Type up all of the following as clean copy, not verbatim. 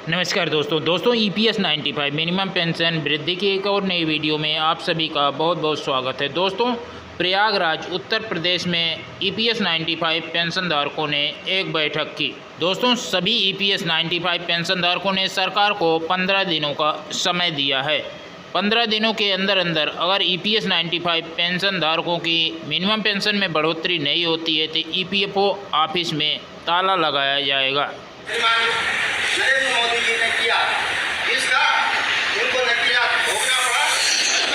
नमस्कार दोस्तों EPS 95 minimum pension वृद्धि की एक और नई वीडियो में आप सभी का बहुत बहुत स्वागत है। दोस्तों, प्रयागराज उत्तर प्रदेश में EPS 95 पेंशनधारकों ने एक बैठक की। दोस्तों, सभी EPS 95 पेंशनधारकों ने सरकार को 15 दिनों का समय दिया है। 15 दिनों के अंदर अगर EPS 95 पेंशनधारकों की मिनिमम पेंशन में बढ़ोतरी नहीं होती है तो EPFO ऑफिस में ताला लगाया जाएगा। नरेंद्र मोदी जी ने किया, इसका उनको नतीजा भोगना पड़ा।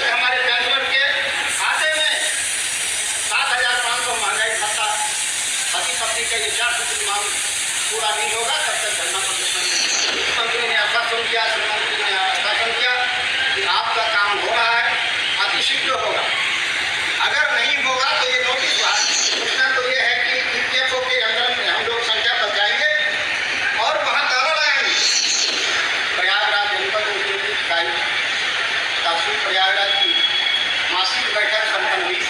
हमारे पेंशनर के खाते में 7,500 महंगाई भत्ता पति पत्नी का ये 4 सूत्री मांग पूरा नहीं होगा तब तक धरना प्रदर्शन। मुख्यमंत्री ने आश्वासन किया, श्रीमंत्री ने आश्वासन किया कि आपका काम हो रहा है, अतिशीघ्र होगा। अगर नहीं होगा तो ये नोटिस सूचना तो ये है कि EPFO के अंदर में हम लोग संख्या पर जाएंगे और वहाँ ताला लगाएंगे। प्रयागराज जनपद उद्योग इकाई तहसील प्रयागराज की मासिक बैठक संपन्न हुई।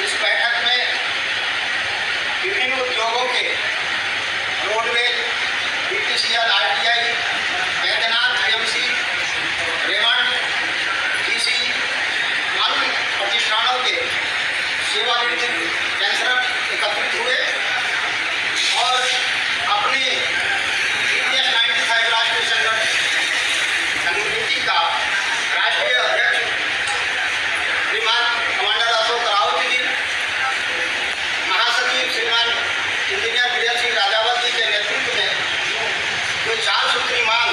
इस बैठक में विभिन्न उद्योगों के roadways, BPCL, RTI, Baidyanath, BMC, Raymond, GC, अन्य प्रतिष्ठानों के सेवानिवृत्त पेंशनर एकत्रित हुए और अपने EPS 95 राष्ट्रीय संगठन समिति का राष्ट्रीय अध्यक्ष श्रीमान कमांडर अशोक रावत जी, महासचिव श्रीमान इंजीनियर वीरेंद्र सिंह राजावत जी के नेतृत्व में जो 4 सूत्री मांग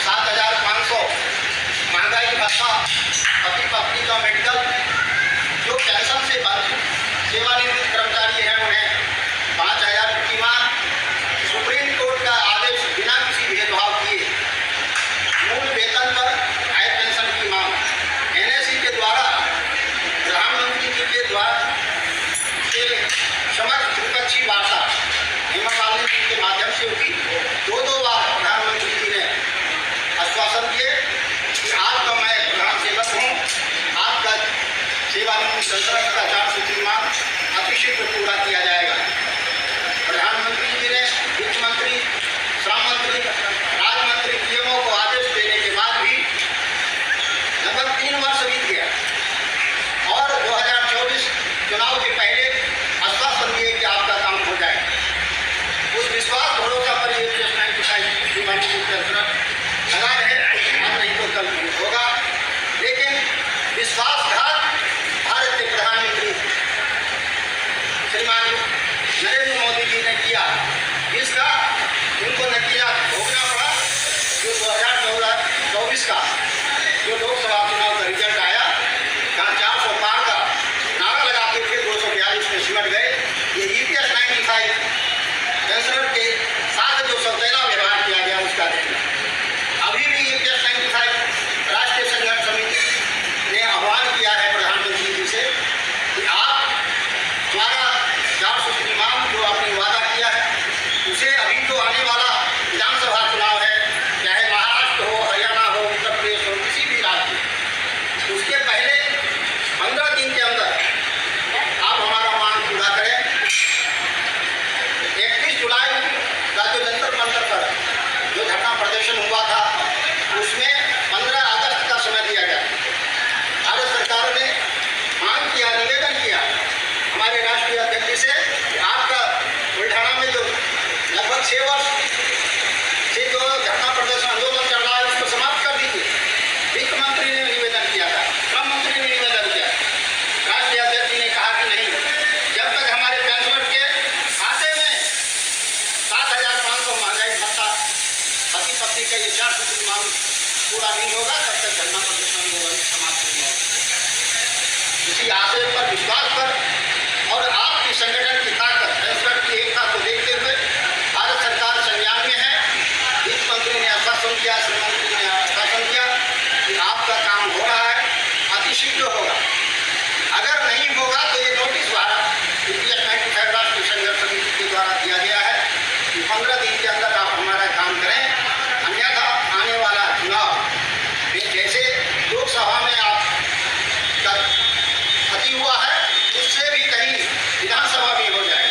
7,500 महंगाई भत्ता, पति पत्नी का मेडिकल, जो पेंशन से वंचित सेवानिवृत्त कर्मचारी हैं उन्हें 5,000 की मांग, सुप्रीम कोर्ट का आदेश बिना किसी भेदभाव किए मूल वेतन पर आय पेंशन की मांग, NSE के द्वारा प्रधानमंत्री जी के द्वारा के समक्ष द्विपक्षीय वार्ता हेमंत मालिनी जी के माध्यम से हुई। 2 बार प्रधानमंत्री जी ने आश्वासन दिए कि आपका मैं प्रधान सेवक हूँ, आपका सेवानिवृत्त पेंशन का 4 सूत्री मांग अतिशीघ्र पूरा किया जाएगा। प्रधानमंत्री जी ने वित्त मंत्री, श्रम मंत्री, राज्य मंत्री PMO को आदेश देने के बाद भी लगभग 3 वर्ष बीत गया और 2024 चुनाव के पहले आश्वासन दिए कि आपका काम हो जाएगा। उस विश्वास भरोसा पर EPS 95 लगा रहे, आज नहीं तो कल होगा। लेकिन विश्वासघात भारत के प्रधानमंत्री श्रीमान नरेंद्र मोदी जी ने किया, इसका उनको नतीजा भोगना पड़ा। जो 2024 का जो लोकसभा चुनाव का रिजल्ट आया, जहाँ 400 पार का नारा लगाते थे 242 में सिमट गए। ये EPS 95 पेंशनर के साथ जो सौतेला व्यवहार किया गया उसका देखना। अभी भी EPS 95 राष्ट्रीय संगठन समिति ने आह्वान किया है प्रधानमंत्री जी से कि आप हमारा 4 सूत्री मांग जो आपने वादा किया है उसे अभी तो आने वाला विधानसभा चुनाव है, चाहे महाराष्ट्र हो, हरियाणा हो, उत्तर प्रदेश हो, किसी भी राज्य में, उसके पहले 15 दिन के अंदर आप हमारा मांग पूरा करें। 31 जुलाई का जो जंतर मंतर पर जो धरना प्रदर्शन हुआ था उसमें 15 अगस्त का समय दिया गया। भारत सरकार ने मांग किया, निवेदन किया हमारे राष्ट्रीय अध्यक्ष से कि आपका बुल्ढाना में जो लगभग 6 वर्ष से जो धरना प्रदर्शन आंदोलन चल रहा है उसको समाप्त कर दीजिए। वित्त मंत्री ने निवेदन किया था, श्रम मंत्री ने निवेदन किया, राष्ट्रीय अध्यक्ष जी ने कहा कि नहीं, जब तक हमारे पेंशनर के खाते में 7,500 महंगाई भत्ता पति पत्नी का ये 4 सूत्री मांग पूरा नहीं होगा तब तक धरना प्रदर्शन समाप्त नहीं होगा। इसी आशय पर, विश्वास पर और आपकी संगठन की ताकत, पेंशनर की एकता को देखते हुए भारत सरकार संज्ञान में है। वित्त मंत्री ने आश्वासन किया, श्रम मंत्री ने आश्वासन किया कि आपका काम हो रहा है, अतिशीघ्र होगा। अगर नहीं होगा तो ये नोटिस EPS 95 राष्ट्रीय संगठन समिति के द्वारा दिया गया है कि 15 दिन के अंदर आप हमारा काम करें, अन्यथा आने वाला चुनाव में जैसे लोकसभा में आपका अति हुआ है उससे भी कहीं विधानसभा भी हो जाए।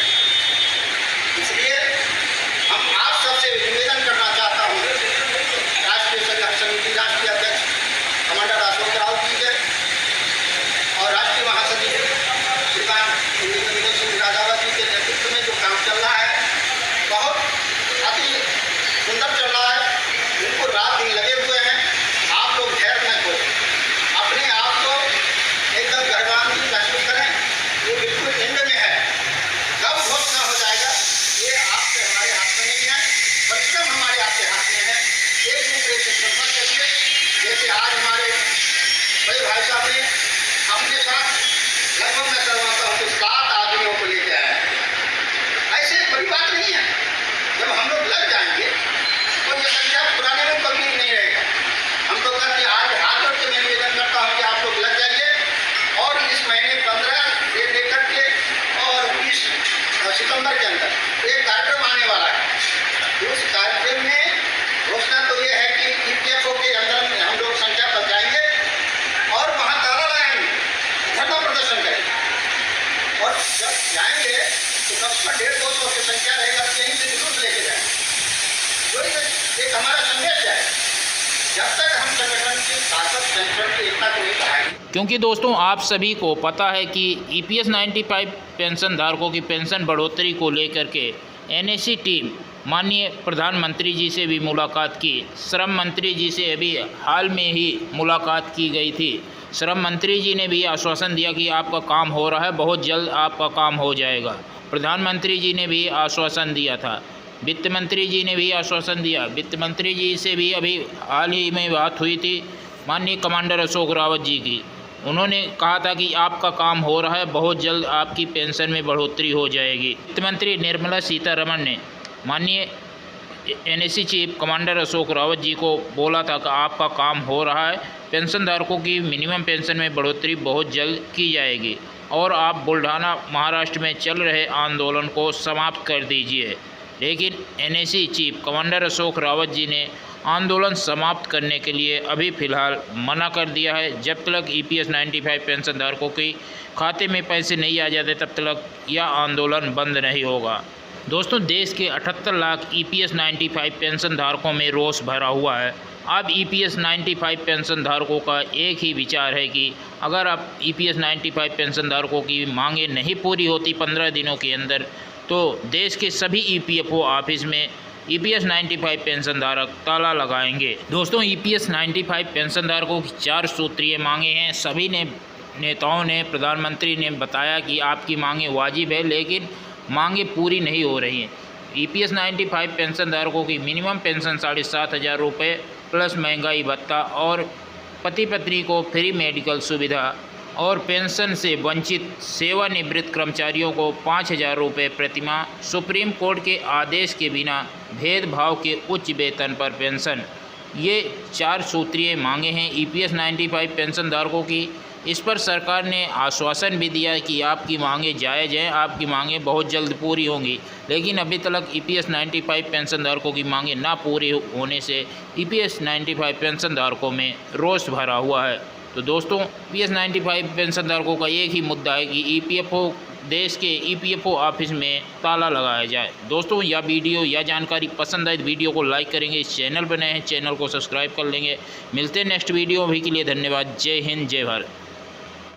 एक हमारा संदेश है, जब तक हम संगठन की ताकत, संगठन की एकता को नहीं बढ़ाएंगे। क्योंकि दोस्तों आप सभी को पता है कि EPS 95 पेंशन धारकों की पेंशन बढ़ोतरी को लेकर के NSE टीम माननीय प्रधानमंत्री जी से भी मुलाकात की, श्रम मंत्री जी से अभी हाल में ही मुलाकात की गई थी। श्रम मंत्री जी ने भी आश्वासन दिया कि आपका काम हो रहा है, बहुत जल्द आपका काम हो जाएगा। प्रधानमंत्री जी ने भी आश्वासन दिया था, वित्त मंत्री जी ने भी आश्वासन दिया। वित्त मंत्री जी से भी अभी हाल ही में बात हुई थी माननीय कमांडर अशोक रावत जी की। उन्होंने कहा था कि आपका काम हो रहा है, बहुत जल्द आपकी पेंशन में बढ़ोतरी हो जाएगी। वित्त मंत्री निर्मला सीतारमण ने माननीय NSE chief commander Ashok Rawat ji को बोला था कि आपका काम हो रहा है, पेंशन धारकों की मिनिमम पेंशन में बढ़ोतरी बहुत जल्द की जाएगी और आप बुल्ढाना महाराष्ट्र में चल रहे आंदोलन को समाप्त कर दीजिए। लेकिन NSE chief commander Ashok Rawat ji ने आंदोलन समाप्त करने के लिए अभी फ़िलहाल मना कर दिया है। जब तक EPS 95 पेंशन धारकों के खाते में पैसे नहीं आ जाते तब तक यह आंदोलन बंद नहीं होगा। दोस्तों देश के 78 लाख EPS 95 पेंशन धारकों में रोष भरा हुआ है। अब EPS 95 पेंशन धारकों का एक ही विचार है कि अगर अब EPS 95 पेंशन धारकों की मांगें नहीं पूरी होती 15 दिनों के अंदर, तो देश के सभी EPFO ऑफिस में EPS 95 पेंशन धारक ताला लगाएंगे। दोस्तों EPS 95 पेंशन धारकों की 4 सूत्रीय मांगे हैं। सभी नेताओं ने, प्रधानमंत्री ने बताया कि आपकी मांगें वाजिब है, लेकिन मांगें पूरी नहीं हो रही हैं। EPS 95 पेंशन धारकों की मिनिमम पेंशन 7,500 रुपये प्लस महंगाई भत्ता और पति पत्नी को फ्री मेडिकल सुविधा और पेंशन से वंचित सेवानिवृत्त कर्मचारियों को 5,000 रुपये प्रतिमाह, सुप्रीम कोर्ट के आदेश के बिना भेदभाव के उच्च वेतन पर पेंशन, ये 4 सूत्रीय मांगे हैं EPS 95 पेंशन धारकों की। इस पर सरकार ने आश्वासन भी दिया कि आपकी मांगें जायज़ हैं, आपकी मांगें बहुत जल्द पूरी होंगी, लेकिन अभी तक EPS 95 पेंशन धारकों की मांगें ना पूरी होने से EPS 95 पेंशन धारकों में रोष भरा हुआ है। तो दोस्तों EPS 95 पेंशन धारकों का एक ही मुद्दा है कि EPFO, देश के EPFO ऑफिस में ताला लगाया जाए। दोस्तों यह वीडियो या जानकारी पसंद आए तो वीडियो को लाइक करेंगे, इस चैनल पर नए हैं चैनल को सब्सक्राइब कर लेंगे। मिलते हैं नेक्स्ट वीडियो, अभी के लिए धन्यवाद। जय हिंद, जय भारत।